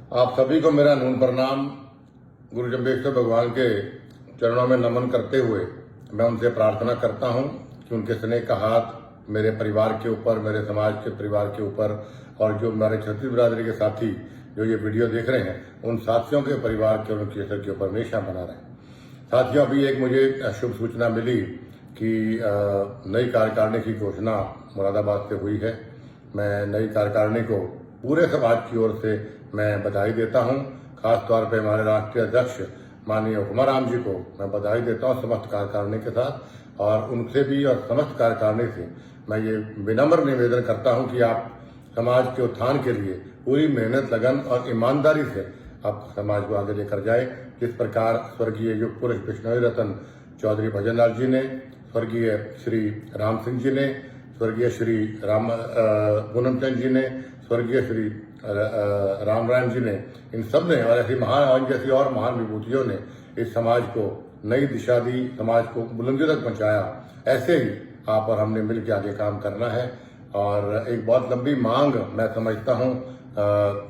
आप सभी को मेरा नून प्रणाम। गुरु जम्बेश्वर भगवान के चरणों में नमन करते हुए मैं उनसे प्रार्थना करता हूं कि उनके स्नेह का हाथ मेरे परिवार के ऊपर, मेरे समाज के परिवार के ऊपर और जो हमारे छत्तीस बिरादरी के साथी जो ये वीडियो देख रहे हैं उन साथियों के परिवार के और उनके सर के ऊपर हमेशा बना रहे। साथियों, अभी एक मुझे शुभ सूचना मिली कि नई कार्यकारिणी की घोषणा मुरादाबाद से हुई है। मैं नई कार्यकारिणी को पूरे समाज की ओर से मैं बधाई देता हूं। खास तौर पे हमारे राष्ट्रीय अध्यक्ष माननीय हुक्माराम जी को मैं बधाई देता हूं समस्त कार्यकारिणी के साथ, और उनसे भी और समस्त कार्यकारिणी से मैं ये विनम्र निवेदन करता हूं कि आप समाज के उत्थान के लिए पूरी मेहनत, लगन और ईमानदारी से आप समाज को आगे लेकर जाए। जिस प्रकार स्वर्गीय युग पुरुष बिश्नोई रतन चौधरी भजनलाल जी ने, स्वर्गीय श्री राम सिंह जी ने, स्वर्गीय श्री पूनम चंद जी ने, स्वर्गीय श्री रामरायण जी ने, इन सब ने और ऐसी महान जैसी और महान विभूतियों ने इस समाज को नई दिशा दी, समाज को बुलंदी तक पहुंचाया। ऐसे ही आप और हमने मिलकर आगे काम करना है। और एक बहुत लंबी मांग मैं समझता हूं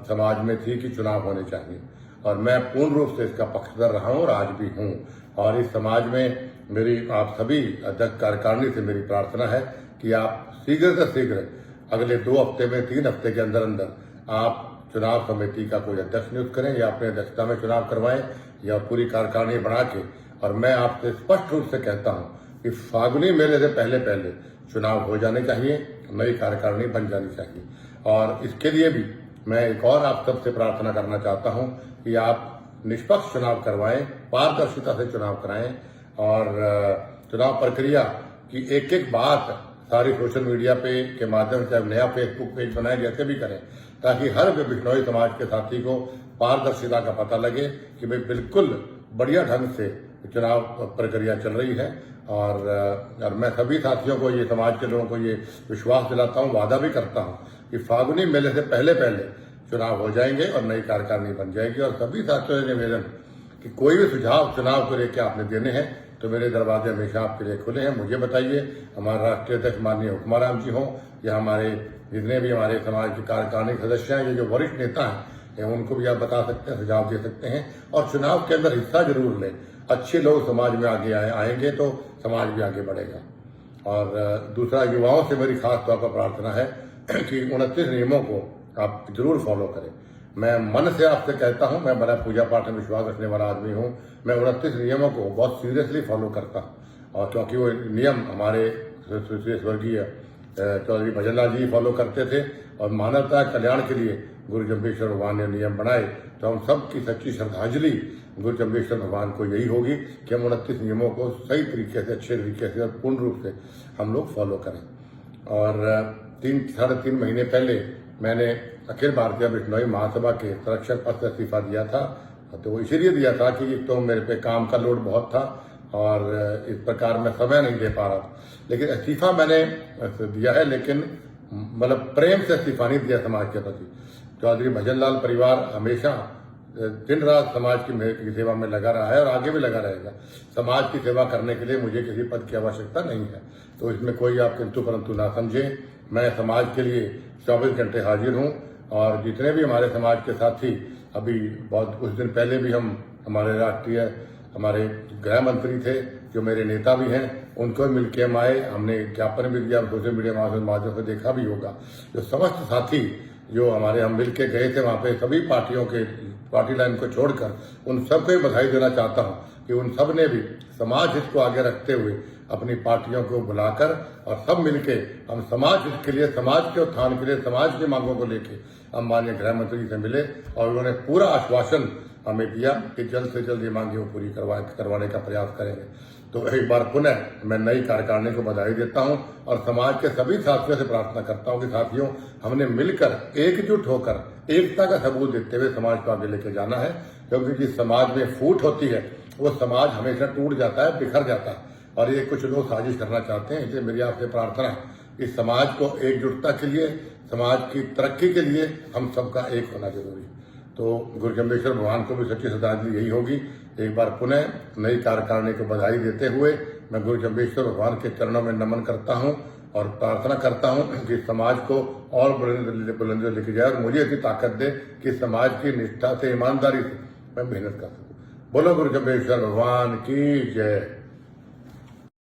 समाज में थी कि चुनाव होने चाहिए, और मैं पूर्ण रूप से इसका पक्षधर रहा हूं और आज भी हूं। और इस समाज में मेरी आप सभी अध्यक्ष कार्यकारिणी से मेरी प्रार्थना है कि आप शीघ्र से शीघ्र अगले 2 हफ्ते में, 3 हफ्ते के अंदर अंदर आप चुनाव समिति का कोई अध्यक्ष नियुक्त करें या अपने अध्यक्षता में चुनाव करवाएं या पूरी कार्यकारिणी बना के। और मैं आपसे स्पष्ट रूप से कहता हूं कि फागुनी मेले से पहले पहले चुनाव हो जाने चाहिए, नई कार्यकारिणी बन जानी चाहिए। और इसके लिए भी मैं एक और आप सबसे प्रार्थना करना चाहता हूं कि आप निष्पक्ष चुनाव करवाएं, पारदर्शिता से चुनाव कराएं, और चुनाव प्रक्रिया की एक एक बात सारी सोशल मीडिया पे के माध्यम से नया फेसबुक पेज बनाए, जैसे भी करें, ताकि हर बिश्नोई समाज के साथी को पारदर्शिता का पता लगे कि भाई बिल्कुल बढ़िया ढंग से चुनाव प्रक्रिया चल रही है। और मैं सभी साथियों को, ये समाज के लोगों को ये विश्वास दिलाता हूँ, वादा भी करता हूँ कि फागुनी मेले से पहले पहले चुनाव हो जाएंगे और नई कार्यकारिणी बन जाएगी। और सभी साथियों से निवेदन कि कोई भी सुझाव चुनाव को लेकर आपने देने हैं तो मेरे दरवाजे हमेशा आपके लिए खुले हैं। मुझे बताइए, हमारे राष्ट्रीय अध्यक्ष माननीय हुक्माराम जी हों या हमारे जितने भी हमारे समाज के कार्यकारिणी सदस्य हैं, ये जो वरिष्ठ नेता हैं, उनको भी आप बता सकते हैं, सुझाव दे सकते हैं। और चुनाव के अंदर हिस्सा जरूर लें। अच्छे लोग समाज में आगे आएंगे तो समाज भी आगे बढ़ेगा। और दूसरा, युवाओं से मेरी खास तौर पर प्रार्थना है कि 29 नियमों को आप जरूर फॉलो करें। मैं मन से आपसे कहता हूं, मैं बड़ा पूजा पाठ में विश्वास रखने वाला आदमी हूं। मैं 29 नियमों को बहुत सीरियसली फॉलो करता हूं, और क्योंकि वो नियम हमारे स्वर्गीय चौधरी भजनलाल जी फॉलो करते थे, और मानवता कल्याण के लिए गुरु जम्बेश्वर भगवान ने नियम बनाए, तो हम सब की सच्ची श्रद्धांजलि गुरु जम्बेश्वर भगवान को यही होगी कि हम 29 नियमों को सही तरीके से, अच्छे तरीके से और पूर्ण रूप से हम लोग फॉलो करें। और 3-3.5 महीने पहले मैंने अखिल भारतीय बिश्नोई महासभा के संरक्षक पद से इस्तीफा दिया था। तो इसीलिए दिया था कि एक तो मेरे पे काम का लोड बहुत था और इस प्रकार मैं समय नहीं दे पा रहा था। लेकिन इस्तीफा मैंने दिया है, लेकिन मतलब प्रेम से इस्तीफा नहीं दिया समाज के प्रति। चौधरी भजनलाल परिवार हमेशा दिन रात समाज की सेवा में लगा रहा है और आगे भी लगा रहेगा। समाज की सेवा करने के लिए मुझे किसी पद की आवश्यकता नहीं है, तो इसमें कोई आप किंतु परंतु ना समझें। मैं समाज के लिए 24 घंटे हाजिर हूं, और जितने भी हमारे समाज के साथी, अभी बहुत कुछ दिन पहले भी हमारे राष्ट्रीय हमारे गृह मंत्री थे जो मेरे नेता भी हैं, उनको मिलकर हम आए, हमने ज्ञापन भी दिया, सोशल मीडिया माध्यम से देखा भी होगा। जो समस्त साथी जो हमारे हम मिलकर गए थे वहां पे, सभी पार्टियों के पार्टी लाइन को छोड़कर उन सबको ही बधाई देना चाहता हूं कि उन सब ने भी समाज हित को आगे रखते हुए अपनी पार्टियों को बुलाकर और सब मिलके हम समाज हित के लिए, समाज के उत्थान के लिए, समाज की मांगों को लेके हम माननीय गृह मंत्री से मिले, और उन्होंने पूरा आश्वासन हमें दिया कि जल्द से जल्द ये मांगे पूरी करवाने का प्रयास करेंगे। तो एक बार पुनः मैं नई कार्यकारिणी को बधाई देता हूं और समाज के सभी साथियों से प्रार्थना करता हूं कि साथियों, हमने मिलकर एकजुट होकर एकता का सबूत देते हुए समाज को आगे लेके जाना है। क्योंकि जिस समाज में फूट होती है वो समाज हमेशा टूट जाता है, बिखर जाता है, और ये कुछ लोग साजिश करना चाहते हैं। इसलिए मेरी आपसे प्रार्थना है कि समाज को एकजुटता के लिए, समाज की तरक्की के लिए हम सबका एक होना जरूरी है। तो गुरु जम्बेश्वर भगवान को भी सच्ची श्रद्धांजलि यही होगी। एक बार पुनः नई कार्यकारिणी को बधाई देते हुए मैं गुरु जम्बेश्वर भगवान के चरणों में नमन करता हूं और प्रार्थना करता हूं कि समाज को और बुलंदियों लेके जाए और मुझे ऐसी ताकत दे कि समाज की निष्ठा से, ईमानदारी से मैं मेहनत कर सकूं। बोलो गुरु जम्बेश्वर भगवान की जय।